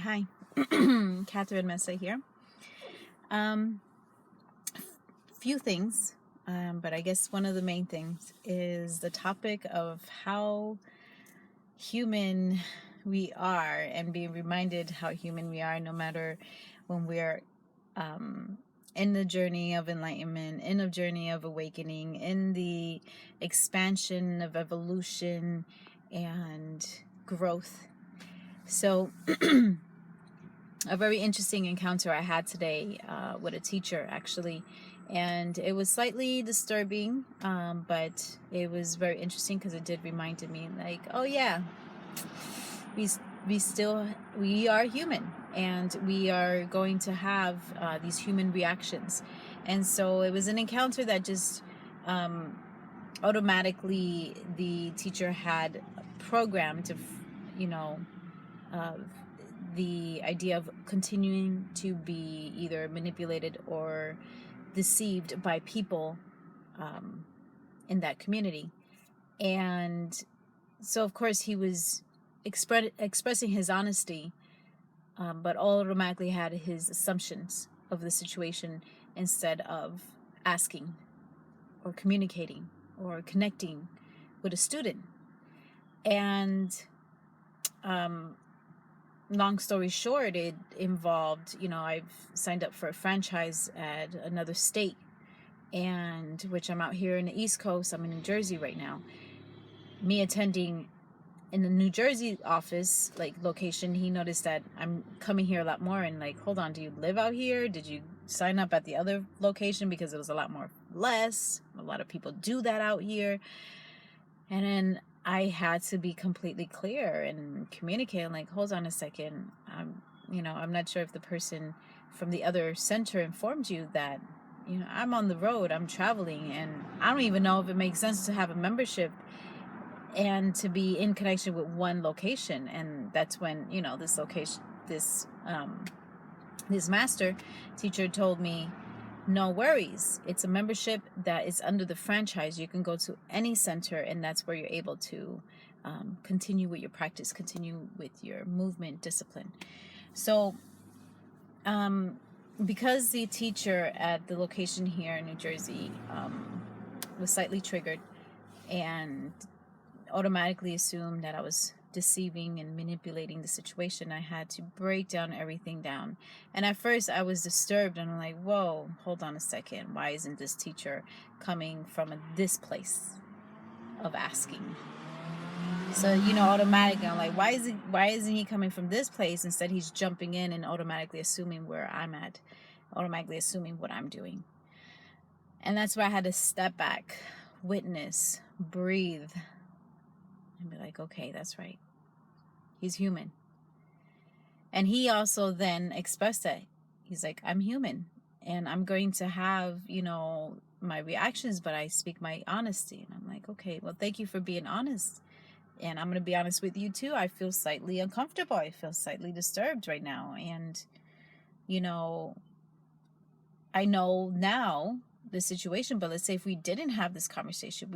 Hi, Catherine Mesa here. Um, few things, but I guess one of the main things is the topic of how human we are and being reminded how human we are no matter when we're um, in the journey of enlightenment, in the journey of awakening, in the expansion of evolution and growth. So, a very interesting encounter I had today with a teacher, actually. And it was slightly disturbing, but it was very interesting because it did remind me, like, oh yeah, we we are human, and we are going to have these human reactions. And so it was an encounter that just automatically the teacher had programmed to, you know, uh, the idea of continuing to be either manipulated or deceived by people um, in that community. And so, of course, he was expressing his honesty, but automatically had his assumptions of the situation instead of asking or communicating or connecting with a student. And um, long story short, it involved, I've signed up for a franchise at another state, and which I'm out here in the East Coast. I'm in New Jersey right now. Me attending in the New Jersey office, like location, he noticed that I'm coming here a lot more, and like, hold on, do you live out here? Did you sign up at the other location? Because it was a lot more less. A lot of people do that out here. And then I had to be completely clear and communicate, like, hold on a second. I'm not sure if the person from the other center informed you that, I'm on the road, I'm traveling, and I don't even know if it makes sense to have a membership and to be in connection with one location. And that's when, this location, this master teacher told me, no worries. It's a membership that is under the franchise. You can go to any center, and that's where you're able to continue with your practice, continue with your movement discipline. So, because the teacher at the location here in New Jersey was slightly triggered and automatically assumed that I was deceiving and manipulating the situation, I had to break down everything down. And at first I was disturbed, and I'm like, whoa, hold on a second. Why isn't this teacher coming from this place of asking? So, automatically I'm like, why isn't he coming from this place? Instead, he's jumping in and automatically assuming where I'm at, automatically assuming what I'm doing. And that's where I had to step back, witness, breathe, and be like, okay, that's right. He's human. And he also then expressed that. He's like, I'm human, and I'm going to have, my reactions, but I speak my honesty. And I'm like, okay, well, thank you for being honest. And I'm going to be honest with you too. I feel slightly uncomfortable. I feel slightly disturbed right now. And, I know now the situation, but let's say if we didn't have this conversation,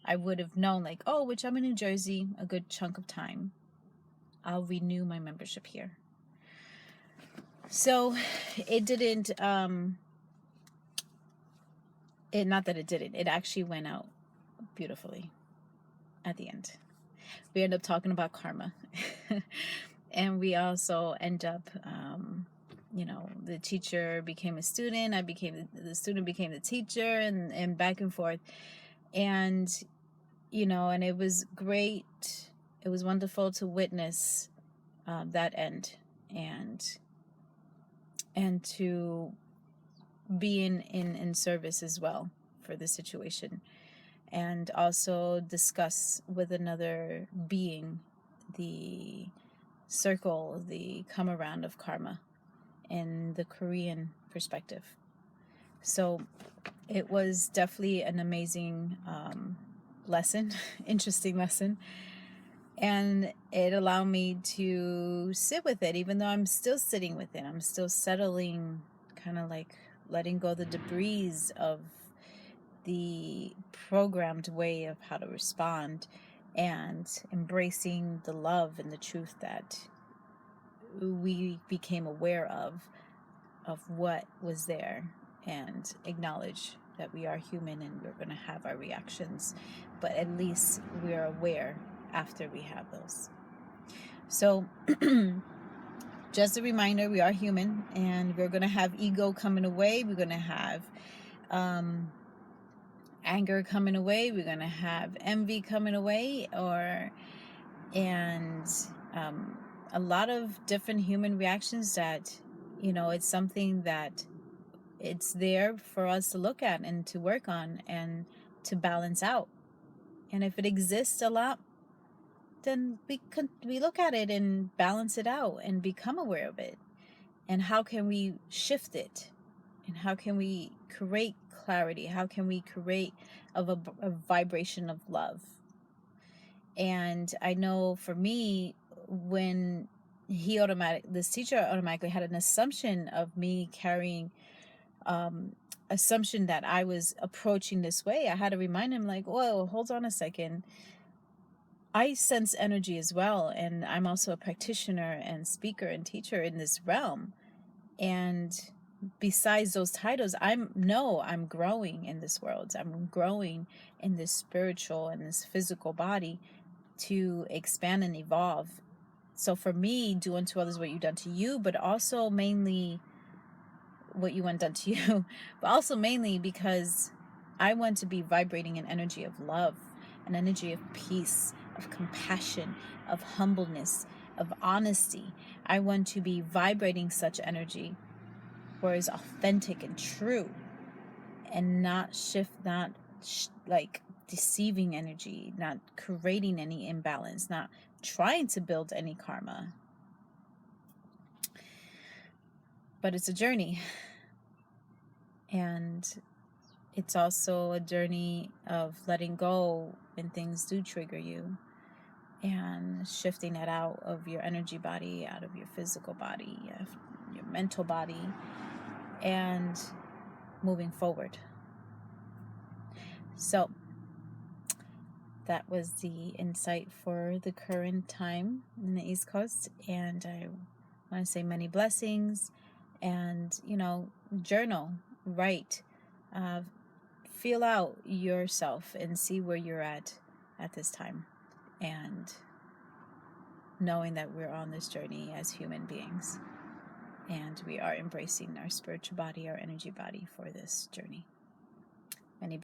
I would have known, like, oh, which I'm in New Jersey a good chunk of time, I'll renew my membership here. So it didn't, not that it didn't, it actually went out beautifully at the end. We end up talking about karma. And we also end up, the teacher became a student, the student became the teacher, and back and forth. And, and it was great. It was wonderful to witness that end, and to be in service as well for the situation, and also discuss with another being the circle, the come around of karma in the Korean perspective. So it was definitely an amazing lesson, interesting lesson. And it allowed me to sit with it, even though I'm still sitting with it. I'm still settling, kind of like letting go the debris of the programmed way of how to respond, and embracing the love and the truth that we became aware of what was there, and acknowledge that we are human and we're going to have our reactions, but at least we're aware after we have those. So just a reminder, we are human, and we're going to have ego coming away. We're going to have anger coming away. We're going to have envy coming away, and a lot of different human reactions that, it's something that it's there for us to look at and to work on and to balance out. And if it exists a lot, then we look at it and balance it out and become aware of it. And how can we shift it? And how can we create clarity? How can we create a vibration of love? And I know for me, when this teacher automatically had an assumption of me carrying assumption that I was approaching this way, I had to remind him, like, whoa, hold on a second. I sense energy as well, and I'm also a practitioner and speaker and teacher in this realm. And besides those titles, I'm growing in this world. I'm growing in this spiritual and this physical body to expand and evolve. So for me, do unto others what you've done to you, but also mainly what you want done to you, but also mainly because I want to be vibrating an energy of love, an energy of peace, of compassion, of humbleness, of honesty. I want to be vibrating such energy where it's authentic and true, and not like deceiving energy, not creating any imbalance, not trying to build any karma. But it's a journey. And it's also a journey of letting go when things do trigger you, and shifting that out of your energy body, out of your physical body, your mental body, and moving forward. So that was the insight for the current time in the East Coast. And I want to say many blessings, and, journal, write, feel out yourself and see where you're at this time. And knowing that we're on this journey as human beings, and we are embracing our spiritual body, our energy body for this journey.